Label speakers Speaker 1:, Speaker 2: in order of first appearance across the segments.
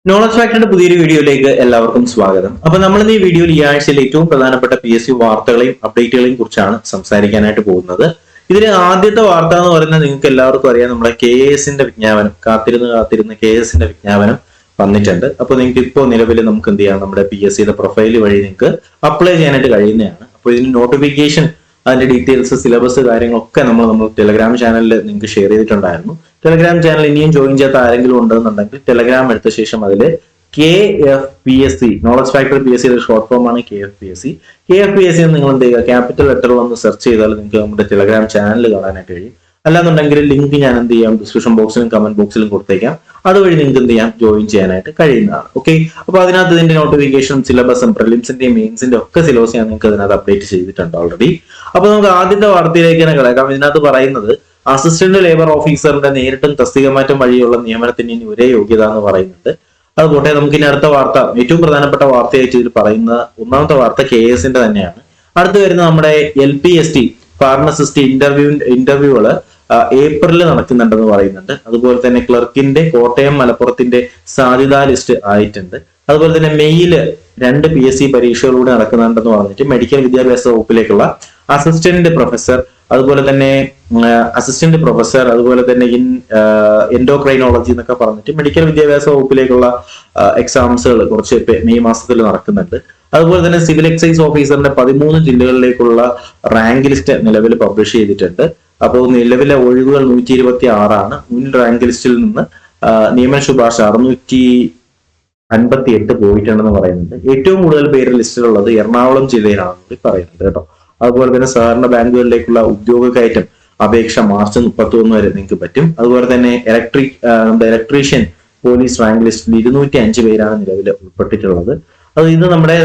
Speaker 1: Knowledge ഫാക്ടറിന്റെ പുതിയൊരു വീഡിയോയിലേക്ക് എല്ലാവർക്കും സ്വാഗതം. അപ്പൊ നമ്മൾ ഈ വീഡിയോയിൽ ഈ ആഴ്ചയിൽ ഏറ്റവും പ്രധാനപ്പെട്ട PSC വാർത്തകളെയും അപ്ഡേറ്റുകളെയും കുറിച്ചാണ് സംസാരിക്കാനായിട്ട് പോകുന്നത്. ഇതിന് ആദ്യത്തെ വാർത്ത എന്ന് പറയുന്നത് നിങ്ങൾക്ക് എല്ലാവർക്കും അറിയാം, നമ്മുടെ KS-ന്റെ വിജ്ഞാപനം, കാത്തിരുന്ന് KS-ന്റെ വിജ്ഞാപനം വന്നിട്ടുണ്ട്. അപ്പൊ നിങ്ങൾക്ക് ഇപ്പോൾ നിലവിൽ നമുക്ക് എന്ത് ചെയ്യാം, നമ്മുടെ PSC-യുടെ പ്രൊഫൈൽ വഴി നിങ്ങൾക്ക് അപ്ലൈ ചെയ്യാനായിട്ട് കഴിയുന്നതാണ്. അപ്പോൾ ഇതിന് നോട്ടിഫിക്കേഷൻ, അതിന്റെ ഡീറ്റെയിൽസ്, സിലബസ് കാര്യങ്ങളൊക്കെ നമ്മൾ ടെലഗ്രാം ചാനലിൽ നിങ്ങൾക്ക് ഷെയർ ചെയ്തിട്ടുണ്ടായിരുന്നു. ടെലഗ്രാം ചാനൽ ഇനിയും ജോയിൻ ചെയ്യാത്ത ആരെങ്കിലും ഉണ്ടെന്നുണ്ടെങ്കിൽ ടെലഗ്രാം എടുത്ത ശേഷം അതിൽ KFPSC, knowledge factory PSC short form ആണ് KFPSC എന്ന് നിങ്ങൾ എന്ത് ചെയ്യുക, ക്യാപിറ്റൽ ലെറ്ററിൽ ഒന്ന് സെർച്ച് ചെയ്താൽ നിങ്ങൾക്ക് നമ്മുടെ ടെലഗ്രാം ചാനൽ കാണാനായിട്ട് കഴിയും. അല്ലാന്നുണ്ടെങ്കിൽ ലിങ്ക് ഞാൻ എന്ത് ചെയ്യാം, ഡിസ്ക്രിപ്ഷൻ ബോക്സിലും കമന്റ് ബോക്സിലും കൊടുത്തേക്കാം. അതുവഴി നിങ്ങൾക്ക് എന്ത് ചെയ്യാം, ജോയിൻ ചെയ്യാനായിട്ട് കഴിയുന്നതാണ്. ഓക്കെ, അപ്പൊ അതിനകത്ത് ഇതിന്റെ നോട്ടിഫിക്കേഷനും സിലബസും പ്രിലിംസിന്റെയും മെയിൻസിന്റെ ഒക്കെ സിലബസ് ഞാൻ നിങ്ങൾക്ക് അതിനകത്ത് അപ്ഡേറ്റ് ചെയ്തിട്ടുണ്ട് ഓൾറെഡി. അപ്പൊ നമുക്ക് ആദ്യത്തെ വാർത്തയിലേക്ക് തന്നെ കിടക്കാം. ഇതിനകത്ത് പറയുന്നത് അസിസ്റ്റന്റ് ലേബർ ഓഫീസറിന്റെ നേരിട്ടും തസ്തിക മാറ്റം വഴിയുള്ള നിയമനത്തിന് ഇനി ഒരേ യോഗ്യത എന്ന് പറയുന്നുണ്ട്. അതുപോലെ നമുക്ക് ഇനി അടുത്ത വാർത്ത, ഏറ്റവും പ്രധാനപ്പെട്ട വാർത്തയായിട്ട് ഇതിൽ പറയുന്ന ഒന്നാമത്തെ വാർത്ത KS-ന്റെ തന്നെയാണ്. അടുത്ത് വരുന്ന നമ്മുടെ LPST ഫാർമസിസ്റ്റ് ഇന്റർവ്യൂകള് ഏപ്രിലിൽ നടക്കുന്നുണ്ടെന്ന് പറയുന്നുണ്ട്. അതുപോലെ തന്നെ ക്ലർക്കിന്റെ കോട്ടയം മലപ്പുറത്തിന്റെ സാധ്യതാ ലിസ്റ്റ് ആയിട്ടുണ്ട്. അതുപോലെ തന്നെ മെയില് 2 PSC പരീക്ഷകളൂടെ നടക്കുന്നുണ്ടെന്ന് പറഞ്ഞിട്ട് മെഡിക്കൽ വിദ്യാഭ്യാസ വകുപ്പിലേക്കുള്ള അസിസ്റ്റന്റ് പ്രൊഫസർ, അതുപോലെ തന്നെ എൻഡോക്രൈനോളജി എന്നൊക്കെ പറഞ്ഞിട്ട് മെഡിക്കൽ വിദ്യാഭ്യാസ വകുപ്പിലേക്കുള്ള എക്സാംസുകൾ കുറച്ച് മെയ് മാസത്തിൽ നടക്കുന്നുണ്ട്. അതുപോലെ തന്നെ സിവിൽ എക്സൈസ് ഓഫീസറിന്റെ 13 ജില്ലകളിലേക്കുള്ള റാങ്ക് ലിസ്റ്റ് നിലവിൽ പബ്ലിഷ് ചെയ്തിട്ടുണ്ട്. അപ്പോൾ നിലവിലെ ഒഴിവുകൾ 126 മുൻ റാങ്ക് ലിസ്റ്റിൽ നിന്ന് നിയമന ശുപാർശ 658 പോയിട്ടുണ്ടെന്ന് പറയുന്നുണ്ട്. ഏറ്റവും കൂടുതൽ പേര് ലിസ്റ്റിലുള്ളത് എറണാകുളം ജില്ലയിലാണെന്ന് പറയുന്നുണ്ട് കേട്ടോ. അതുപോലെ തന്നെ സഹകരണ ബാങ്കുകളിലേക്കുള്ള ഉദ്യോഗ കയറ്റം അപേക്ഷ മാർച്ച് 31 വരെ നിങ്ങൾക്ക് പറ്റും. അതുപോലെ തന്നെ ഇലക്ട്രീഷ്യൻ പോലീസ് റാങ്ക് ലിസ്റ്റിൽ 205 പേരാണ് നിലവിൽ ഉൾപ്പെട്ടിട്ടുള്ളത്. ഇത് നമ്മുടെ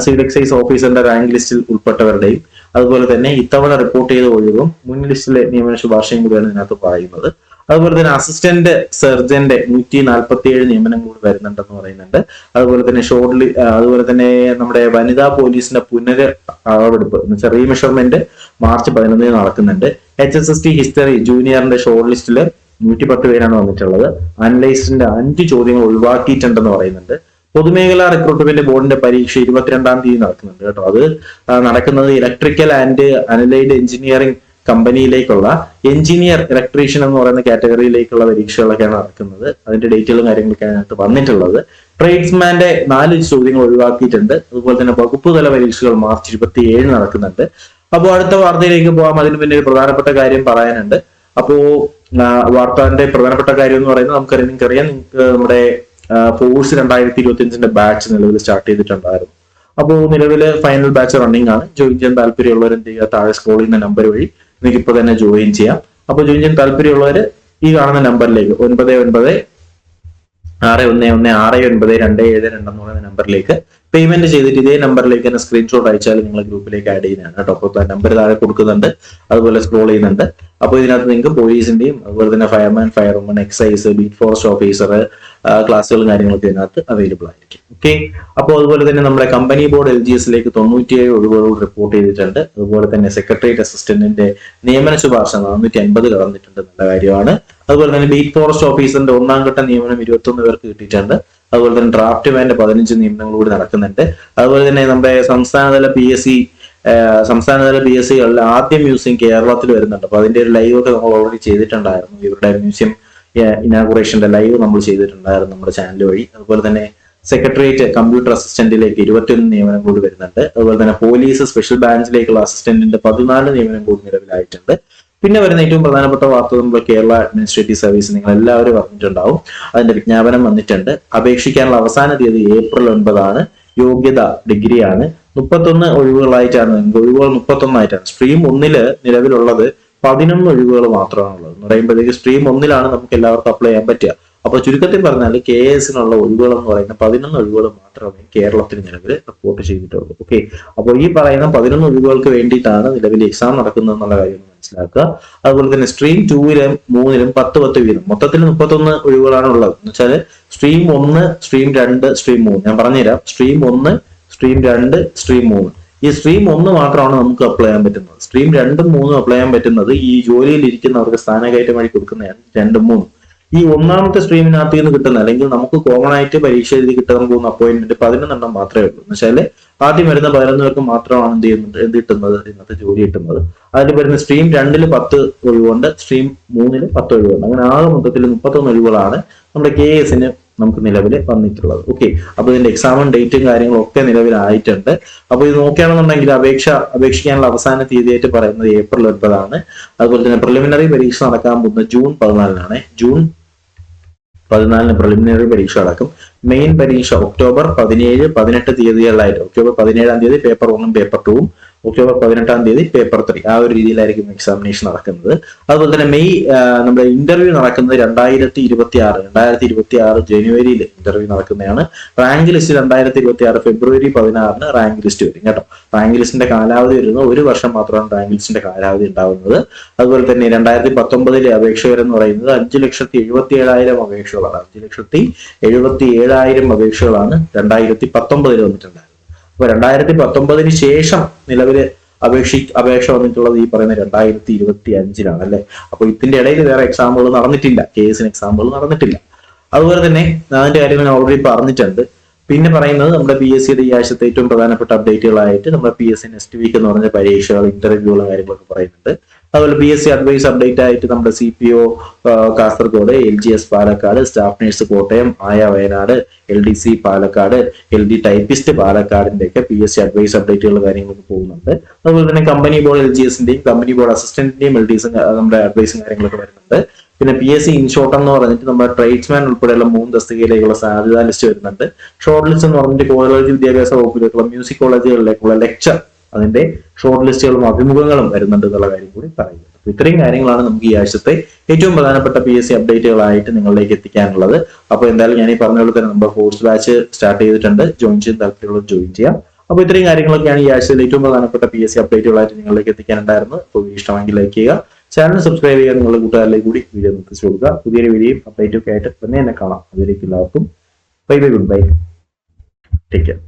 Speaker 1: സിവിൽ എക്സൈസ് ഓഫീസറിന്റെ റാങ്ക് ലിസ്റ്റിൽ ഉൾപ്പെട്ടവരുടെയും അതുപോലെ തന്നെ ഇത്തവണ റിപ്പോർട്ട് ചെയ്ത ഒഴിവും മുൻ ലിസ്റ്റിലെ നിയമന ശുപാർശയും കൂടിയാണ് ഇതിനകത്ത് പറയുന്നത്. അതുപോലെ തന്നെ അസിസ്റ്റന്റ് സർജന്റെ 147 നിയമനം കൂടി വരുന്നുണ്ടെന്ന് പറയുന്നുണ്ട്. അതുപോലെ തന്നെ അതുപോലെ തന്നെ നമ്മുടെ വനിതാ പോലീസിന്റെ അളവെടുപ്പ് റീമെഷർമെന്റ് മാർച്ച് 11 നടക്കുന്നുണ്ട്. HSST ഹിസ്റ്ററി ജൂനിയറിന്റെ ഷോർട്ട് ലിസ്റ്റില് 110 പേരാണ് വന്നിട്ടുള്ളത്. അനലൈസ്റ്റിന്റെ 5 ചോദ്യങ്ങൾ ഒഴിവാക്കിയിട്ടുണ്ടെന്ന് പറയുന്നുണ്ട്. പൊതുമേഖലാ റിക്രൂട്ട്മെന്റ് ബോർഡിന്റെ പരീക്ഷ 22-ാം തീയതി നടക്കുന്നുണ്ട് കേട്ടോ. അത് നടക്കുന്നത് ഇലക്ട്രിക്കൽ ആൻഡ് അനലൈഡ് എഞ്ചിനീയറിംഗ് കമ്പനിയിലേക്കുള്ള എഞ്ചിനീയർ ഇലക്ട്രീഷ്യൻ എന്ന് പറയുന്ന കാറ്റഗറിയിലേക്കുള്ള പരീക്ഷകളൊക്കെയാണ് നടക്കുന്നത്. അതിന്റെ ഡേറ്റുകളും കാര്യങ്ങളൊക്കെയാണ് അതിനകത്ത് വന്നിട്ടുള്ളത്. ട്രേഡ്സ്മാന്റെ 4 ചോദ്യങ്ങൾ ഒഴിവാക്കിയിട്ടുണ്ട്. അതുപോലെ തന്നെ വകുപ്പ് തല പരീക്ഷകൾ മാർച്ച് 27 നടക്കുന്നുണ്ട്. അപ്പോൾ അടുത്ത വാർത്തയിലേക്ക് പോകാം. അതിന് പിന്നെ ഒരു പ്രധാനപ്പെട്ട കാര്യം പറയാനുണ്ട്. അപ്പോ വാർത്താന്റെ പ്രധാനപ്പെട്ട കാര്യം എന്ന് പറയുന്നത് നിങ്ങൾക്കറിയാം, നമ്മുടെ ഫോഴ്സ് 2025ന്റെ ബാച്ച് നിലവിൽ സ്റ്റാർട്ട് ചെയ്തിട്ടുണ്ടായിരുന്നു. അപ്പോൾ നിലവിൽ ഫൈനൽ ബാച്ച് റണ്ണിംഗ് ആണ്. ജോയിൻ ചെയ്യാൻ താല്പര്യമുള്ളവർ എന്ത് ചെയ്യുക, താഴെ സ്ക്രോൾ ചെയ്യുന്ന നമ്പർ വഴി നിങ്ങൾക്ക് ഇപ്പോൾ തന്നെ ജോയിൻ ചെയ്യാം. അപ്പോൾ ജോയിൻ ചെയ്യാൻ താല്പര്യമുള്ളവർ ഈ കാണുന്ന നമ്പറിലേക്ക് 9961169272 എന്ന് പറയുന്ന നമ്പറിലേക്ക് പേയ്മെന്റ് ചെയ്തിട്ട് ഇതേ നമ്പറിലേക്ക് തന്നെ സ്ക്രീൻഷോട്ട് അയച്ചാൽ നിങ്ങൾ ഗ്രൂപ്പിലേക്ക് ആഡ് ചെയ്യുന്നതാണ് കേട്ടോ. അപ്പോൾ നമ്പർ താഴെ കൊടുക്കുന്നുണ്ട്, അതുപോലെ സ്ക്രോൾ ചെയ്യുന്നുണ്ട്. അപ്പോൾ ഇതിനകത്ത് നിങ്ങൾക്ക് പോലീസിന്റെയും അതുപോലെ തന്നെ fireman, ഫയർവുമൻ, excise, beat forest officer ക്ലാസ്സുകളും കാര്യങ്ങളൊക്കെ ഇതിനകത്ത് അവൈലബിൾ ആയിരിക്കും. ഓക്കെ, അപ്പോൾ അതുപോലെ തന്നെ നമ്മുടെ കമ്പനി ബോർഡ് LGS-ലേക്ക് 97 ഒഴിവുകൾ റിപ്പോർട്ട് ചെയ്തിട്ടുണ്ട്. അതുപോലെ തന്നെ സെക്രട്ടേറിയറ്റ് അസിസ്റ്റന്റിന്റെ നിയമന ശുപാർശ 450 കടന്നിട്ടുണ്ട്, നല്ല കാര്യമാണ്. അതുപോലെ തന്നെ ബീറ്റ് ഫോറസ്റ്റ് ഓഫീസറിന്റെ 1ാം ഘട്ട നിയമനം 21 പേർക്ക് കിട്ടിയിട്ടുണ്ട്. അതുപോലെ തന്നെ ഡ്രാഫ്റ്റ് മാന്റെ 15 നിയമനങ്ങൾ കൂടി നടക്കുന്നുണ്ട്. അതുപോലെ തന്നെ നമ്മുടെ സംസ്ഥാനതല PSC-കളിൽ ആദ്യ മ്യൂസിയം കേരളത്തിൽ വരുന്നുണ്ട്. അപ്പൊ അതിന്റെ ഒരു ലൈവ് ഒക്കെ നമ്മൾ ഓൾറെഡി ചെയ്തിട്ടുണ്ടായിരുന്നു. ഇവരുടെ മ്യൂസിയം ഇനാഗുറേഷന്റെ ലൈവ് നമ്മൾ ചെയ്തിട്ടുണ്ടായിരുന്നു നമ്മുടെ ചാനൽ വഴി. അതുപോലെ തന്നെ സെക്രട്ടേറിയറ്റ് കമ്പ്യൂട്ടർ അസിസ്റ്റന്റിലേക്ക് 21 നിയമനം കൂടി വരുന്നുണ്ട്. അതുപോലെ തന്നെ പോലീസ് സ്പെഷ്യൽ ബ്രാഞ്ചിലേക്കുള്ള അസിസ്റ്റന്റിന്റെ 14 നിയമനം കൂടി നിലവിലായിട്ടുണ്ട്. പിന്നെ വരുന്ന ഏറ്റവും പ്രധാനപ്പെട്ട വാർത്ത നമ്മുടെ കേരള അഡ്മിനിസ്ട്രേറ്റീവ് സർവീസ്, നിങ്ങൾ എല്ലാവരും പറഞ്ഞിട്ടുണ്ടാവും, അതിന്റെ വിജ്ഞാപനം വന്നിട്ടുണ്ട്. അപേക്ഷിക്കാനുള്ള അവസാന തീയതി ഏപ്രിൽ 9 യോഗ്യത ഡിഗ്രിയാണ്. 31 ഒഴിവുകളായിട്ടാണ്, ഒഴിവുകൾ 31 ആയിട്ടാണ്. സ്ട്രീം 1 നിലവിലുള്ളത് 11 ഒഴിവുകൾ മാത്രമാണുള്ളത് എന്ന് പറയുമ്പോഴത്തേക്ക് സ്ട്രീം 1 നമുക്ക് എല്ലാവർക്കും അപ്ലൈ ചെയ്യാൻ പറ്റുക. അപ്പൊ ചുരുക്കത്തിൽ പറഞ്ഞാൽ KS-നുള്ള ഒഴിവുകൾ എന്ന് പറയുന്ന 11 ഒഴിവുകൾ മാത്രമേ കേരളത്തിന് നിലവിൽ റിപ്പോർട്ട് ചെയ്തിട്ടുള്ളൂ. ഓക്കെ, അപ്പോൾ ഈ പറയുന്ന 11 ഒഴിവുകൾക്ക് വേണ്ടിയിട്ടാണ് നിലവിൽ എക്സാം നടക്കുന്നത് എന്നുള്ള കാര്യം മനസ്സിലാക്കുക. അതുപോലെ തന്നെ സ്ട്രീം 2-ലും 3-ലും 10 വീതം മൊത്തത്തിൽ 31 ഒഴിവുകളാണ് ഉള്ളത്. എന്ന് വെച്ചാൽ സ്ട്രീം 1, സ്ട്രീം 2, സ്ട്രീം 3. ഞാൻ പറഞ്ഞുതരാം. Stream 1, stream 2, stream 3. ഈ സ്ട്രീം 1 മാത്രമാണ് നമുക്ക് അപ്ലൈ ചെയ്യാൻ പറ്റുന്നത്. സ്ട്രീം 2ഉം 3ഉം അപ്ലൈ ചെയ്യാൻ പറ്റുന്നത് ഈ ജോലിയിൽ ഇരിക്കുന്നവർക്ക് സ്ഥാനകയറ്റം വഴി കൊടുക്കുന്നതാണ് 2ഉം 3ഉം. ഈ ഒന്നാമത്തെ സ്ട്രീമിനകത്ത് നിന്ന് കിട്ടുന്ന അല്ലെങ്കിൽ നമുക്ക് കോമൺ ആയിട്ട് പരീക്ഷ എഴുതി കിട്ടാൻ പോകുന്ന അപ്പോയിന്റ്മെന്റ് 11 മാത്രമേ ഉള്ളൂ. എന്ന് വെച്ചാൽ ആദ്യം വരുന്ന 11 പേർക്ക് മാത്രമാണ് എന്ത് കിട്ടുന്നത്, ഇന്നത്തെ ജോലി കിട്ടുന്നത്. അതിൽ വരുന്ന സ്ട്രീം 2-ൽ 10 ഒഴിവുണ്ട്, സ്ട്രീം 3-ൽ 10 ഒഴിവുണ്ട്. അങ്ങനെ ആകെ മൊത്തത്തിൽ 31 ഒഴിവുകളാണ് നമ്മുടെ KS നമുക്ക് നിലവിൽ വന്നിട്ടുള്ളത്. ഓക്കെ, അപ്പൊ ഇതിന്റെ എക്സാമും ഡേറ്റും കാര്യങ്ങളും ഒക്കെ നിലവിലായിട്ടുണ്ട്. അപ്പൊ ഇത് നോക്കുകയാണെന്നുണ്ടെങ്കിൽ അപേക്ഷിക്കാനുള്ള അവസാന തീയതിയായിട്ട് പറയുന്നത് ഏപ്രിൽ 9. അതുപോലെ തന്നെ പ്രിലിമിനറി പരീക്ഷ നടക്കാൻ പോകുന്നത് ജൂൺ 14 ജൂൺ 14 പ്രിലിമിനറി പരീക്ഷ നടക്കും. മെയിൻ പരീക്ഷ ഒക്ടോബർ 17, 18 തീയതികളിലായിട്ട്, ഒക്ടോബർ 17 തീയതി പേപ്പർ 1ഉം പേപ്പർ 2ഉം, ഒക്ടോബർ 18 തീയതി പേപ്പർ 3, ആ ഒരു രീതിയിലായിരിക്കും എക്സാമിനേഷൻ നടക്കുന്നത്. അതുപോലെ തന്നെ നമ്മുടെ ഇന്റർവ്യൂ നടക്കുന്നത് 2026 ജനുവരിയിൽ ഇന്റർവ്യൂ നടക്കുന്നതാണ്. റാങ്ക് ലിസ്റ്റ് 2026 ഫെബ്രുവരി 16 റാങ്ക് ലിസ്റ്റ് വരും കേട്ടോ. റാങ്ക് ലിസ്റ്റിന്റെ കാലാവധി വരുന്നത് 1 വർഷം മാത്രമാണ് റാങ്ക് ലിസ്റ്റിന്റെ കാലാവധി ഉണ്ടാവുന്നത്. അതുപോലെ തന്നെ 2019 അപേക്ഷകരെന്ന് പറയുന്നത് 5,77,000 അപേക്ഷകളാണ്. 5,77,000 അപേക്ഷകളാണ് 2019 വന്നിട്ടുണ്ടായിരുന്നത്. അപ്പൊ 2019 ശേഷം നിലവില് അപേക്ഷ വന്നിട്ടുള്ളത് ഈ പറയുന്ന 2025 അല്ലെ. അപ്പൊ ഇതിന്റെ ഇടയിൽ വേറെ എക്സാമുകൾ നടന്നിട്ടില്ല, KS എക്സാമുകൾ നടന്നിട്ടില്ല. അതുപോലെ തന്നെ അതിന്റെ കാര്യങ്ങൾ ഞാൻ ഓൾറെഡി പറഞ്ഞിട്ടുണ്ട്. പിന്നെ പറയുന്നത് നമ്മുടെ PSCയുടെ ഈ ആഴ്ചത്തെ ഏറ്റവും പ്രധാനപ്പെട്ട അപ്ഡേറ്റുകളായിട്ട് നമ്മുടെ PSC നെക്സ്റ്റ് വീക്ക് എന്ന് പറഞ്ഞ പരീക്ഷകൾ, ഇന്റർവ്യൂകളും കാര്യങ്ങളൊക്കെ പറയുന്നുണ്ട്. അതുപോലെ PSC അഡ്വൈസ് അപ്ഡേറ്റ് ആയിട്ട് നമ്മുടെ CPO Kasaragod, LGS Palakkad, staff nurse Kottayam, ആയ Wayanad, LDC Palakkad, LD typist പാലക്കാടിന്റെ ഒക്കെ PSC അഡ്വൈസ് അപ്ഡേറ്റുകൾ കാര്യങ്ങളൊക്കെ പോകുന്നുണ്ട്. അതുപോലെ തന്നെ കമ്പനി ബോർഡ് LGSന്റെയും കമ്പനി ബോർഡ് അസിസ്റ്റന്റിന്റെയും LDസും നമ്മുടെ അഡ്വൈസും കാര്യങ്ങളൊക്കെ വരുന്നുണ്ട്. പിന്നെ PSC ഇൻഷോർട്ട് എന്ന് പറഞ്ഞിട്ട് നമ്മുടെ ട്രേഡ്സ്മാൻ ഉൾപ്പെടെയുള്ള 3 തസ്തികയിലേക്കുള്ള സാധ്യതാ ലിസ്റ്റ് വരുന്നുണ്ട്. ഷോർട്ട് ലിസ്റ്റ് എന്ന് പറഞ്ഞിട്ട് കോളേജ് വിദ്യാഭ്യാസ വകുപ്പിലേക്കുള്ള മ്യൂസിക് കോളേജുകളിലേക്കുള്ള ലെക്ചർ, അതിന്റെ ഷോർട്ട് ലിസ്റ്റുകളും അഭിമുഖങ്ങളും വരുന്നുണ്ട് എന്നുള്ള കാര്യം കൂടി പറയുന്നത്. അപ്പൊ ഇത്രയും കാര്യങ്ങളാണ് നമുക്ക് ഈ ആഴ്ചത്തെ ഏറ്റവും പ്രധാനപ്പെട്ട PSC അപ്ഡേറ്റുകളായിട്ട് നിങ്ങളിലേക്ക് എത്തിക്കാനുള്ളത്. അപ്പൊ എന്തായാലും ഞാൻ ഈ പറഞ്ഞ പോലെ തന്നെ നമ്മുടെ കോഴ്സ് ബാച്ച് സ്റ്റാർട്ട് ചെയ്തിട്ടുണ്ട്. ജോയിൻ ചെയ്യാൻ താല്പര്യമുള്ള ജോയിൻ ചെയ്യാം. അപ്പൊ ഇത്രയും കാര്യങ്ങളൊക്കെയാണ് ഈ ആഴ്ചയിൽ ഏറ്റവും പ്രധാനപ്പെട്ട PSC അപ്ഡേറ്റുകളായിട്ട് നിങ്ങളിലേക്ക് എത്തിക്കാനുണ്ടായിരുന്നത്. അപ്പോൾ ഇഷ്ടമെങ്കിൽ ലൈക്ക് ചെയ്യുക, ചാനൽ സബ്സ്ക്രൈബ് ചെയ്യുക, നിങ്ങളുടെ കൂട്ടുകാരിലേക്ക് കൂടി വീഡിയോ നിർത്തിച്ചു കൊടുക്കുക. പുതിയൊരു വീഡിയോയും അപ്ഡേറ്റും ഒക്കെ ആയിട്ട് തന്നെ കാണാം. അതിലേക്ക് എല്ലാവർക്കും bye bye, good bye, take care.